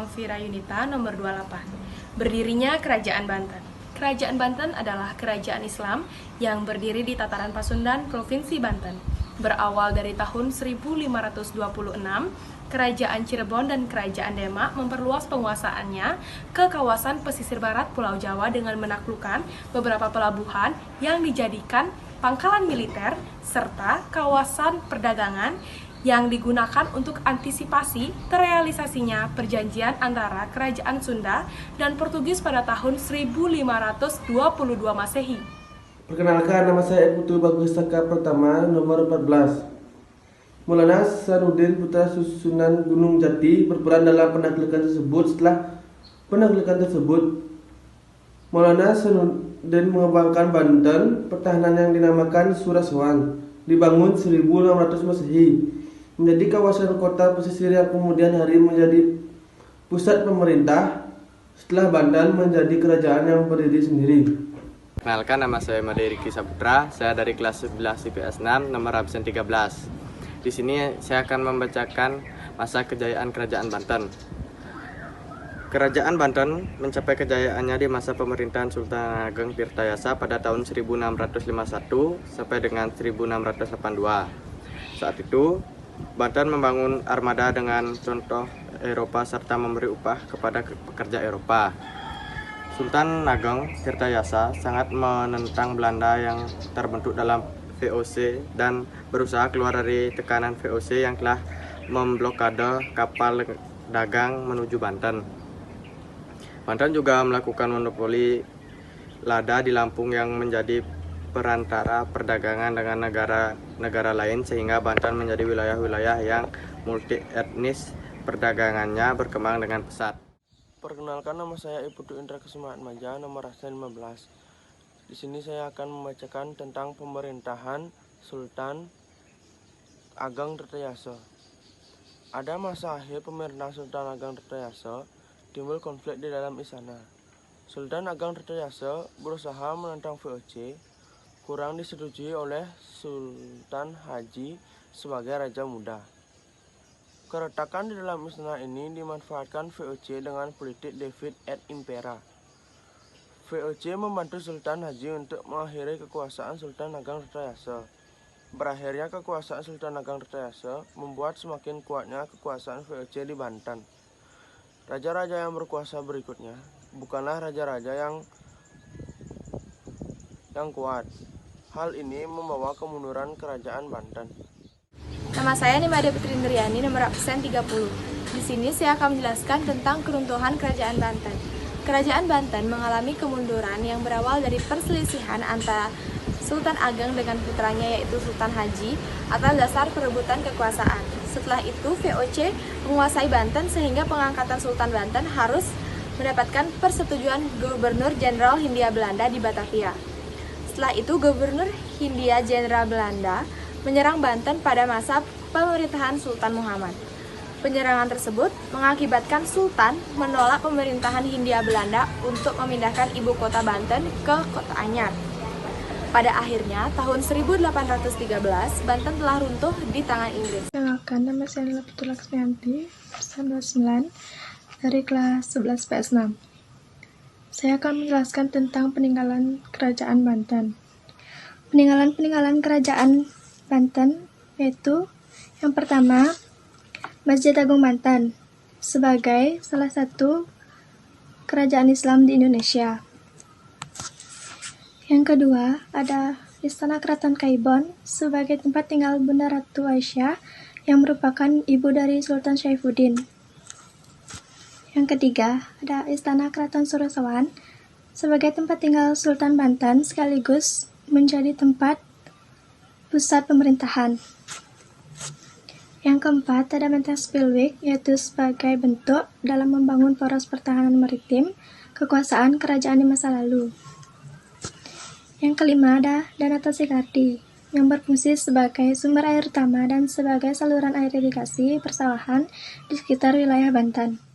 Novira Yunita nomor 28. Berdirinya Kerajaan Banten. Kerajaan Banten adalah kerajaan Islam yang berdiri di Tataran Pasundan, Provinsi Banten. Berawal dari tahun 1526, Kerajaan Cirebon dan Kerajaan Demak memperluas penguasaannya ke kawasan pesisir barat Pulau Jawa dengan menaklukkan beberapa pelabuhan yang dijadikan pangkalan militer serta kawasan perdagangan yang digunakan untuk antisipasi terrealisasinya perjanjian antara Kerajaan Sunda dan Portugis pada tahun 1522 Masehi. Perkenalkan, nama saya Putu Bagus Saka Pertama, nomor 14. Maulana Sanudin Putra Susunan Gunung Jati berperan dalam penaklukan tersebut. Setelah penaklukan tersebut, Maulana Sanudin mengembangkan Banten. Pertahanan yang dinamakan Surasawan dibangun 1600 Masehi menjadi kawasan kota pesisir yang kemudian hari menjadi pusat pemerintah setelah Banten menjadi kerajaan yang berdiri sendiri. Kenalkan, nama saya Made Riki Saputra, saya dari kelas 11 IPS 6 nomor absen 13. Di sini saya akan membacakan masa kejayaan Kerajaan Banten. Kerajaan Banten mencapai kejayaannya di masa pemerintahan Sultan Ageng Tirtayasa pada tahun 1651 sampai dengan 1682. Saat itu, Banten membangun armada dengan contoh Eropa serta memberi upah kepada pekerja Eropa. Sultan Ageng Tirtayasa sangat menentang Belanda yang terbentuk dalam VOC dan berusaha keluar dari tekanan VOC yang telah memblokade kapal dagang menuju Banten. Banten juga melakukan monopoli lada di Lampung yang menjadi perantara perdagangan dengan negara lain sehingga Banten menjadi wilayah-wilayah yang multi etnis, perdagangannya berkembang dengan pesat. Perkenalkan, nama saya Iputu Indra Kusumaatmaja, nomor absen 15. Di sini saya akan membacakan tentang pemerintahan Sultan Ageng Tirtayasa. Ada masa akhir pemerintahan Sultan Ageng Tirtayasa, timbul konflik di dalam istana. Sultan Ageng Tirtayasa berusaha menentang VOC, kurang disetujui oleh Sultan Haji sebagai raja muda. Keretakan di dalam istana ini dimanfaatkan VOC dengan politik Divide et Impera. VOC membantu Sultan Haji untuk mengakhiri kekuasaan Sultan Ageng Tirtayasa. Berakhirnya kekuasaan Sultan Ageng Tirtayasa membuat semakin kuatnya kekuasaan VOC di Banten. Raja-raja yang berkuasa berikutnya bukanlah raja-raja yang kuat. Hal ini membawa kemunduran Kerajaan Banten. Nama saya Nimade Putri Indriani, nomor absen 30. Di sini saya akan menjelaskan tentang keruntuhan Kerajaan Banten. Kerajaan Banten mengalami kemunduran yang berawal dari perselisihan antara Sultan Ageng dengan putranya yaitu Sultan Haji atas dasar perebutan kekuasaan. Setelah itu VOC menguasai Banten sehingga pengangkatan Sultan Banten harus mendapatkan persetujuan Gubernur Jenderal Hindia Belanda di Batavia. Setelah itu Gubernur Hindia Jenderal Belanda menyerang Banten pada masa pemerintahan Sultan Muhammad. Penyerangan tersebut mengakibatkan Sultan menolak pemerintahan Hindia Belanda untuk memindahkan ibu kota Banten ke Kota Anyar. Pada akhirnya, tahun 1813, Banten telah runtuh di tangan Inggris. Kenalkan, nama saya Nila Putu Laksmianti, absen 29, dari kelas 11 PS6. Saya akan menjelaskan tentang peninggalan Kerajaan Banten. Peninggalan Kerajaan Banten yaitu yang pertama, Masjid Agung Banten sebagai salah satu kerajaan Islam di Indonesia. Yang kedua, ada Istana Keraton Kaibon sebagai tempat tinggal Bunda Ratu Aisyah yang merupakan ibu dari Sultan Syaifuddin. Yang ketiga, ada Istana Keraton Surasawan sebagai tempat tinggal Sultan Banten sekaligus menjadi tempat pusat pemerintahan. Yang keempat, ada Menteng Spilwijk, yaitu sebagai bentuk dalam membangun poros pertahanan maritim kekuasaan kerajaan di masa lalu. Yang kelima, ada Danau Tosikati, yang berfungsi sebagai sumber air utama dan sebagai saluran air irigasi persawahan di sekitar wilayah Banten.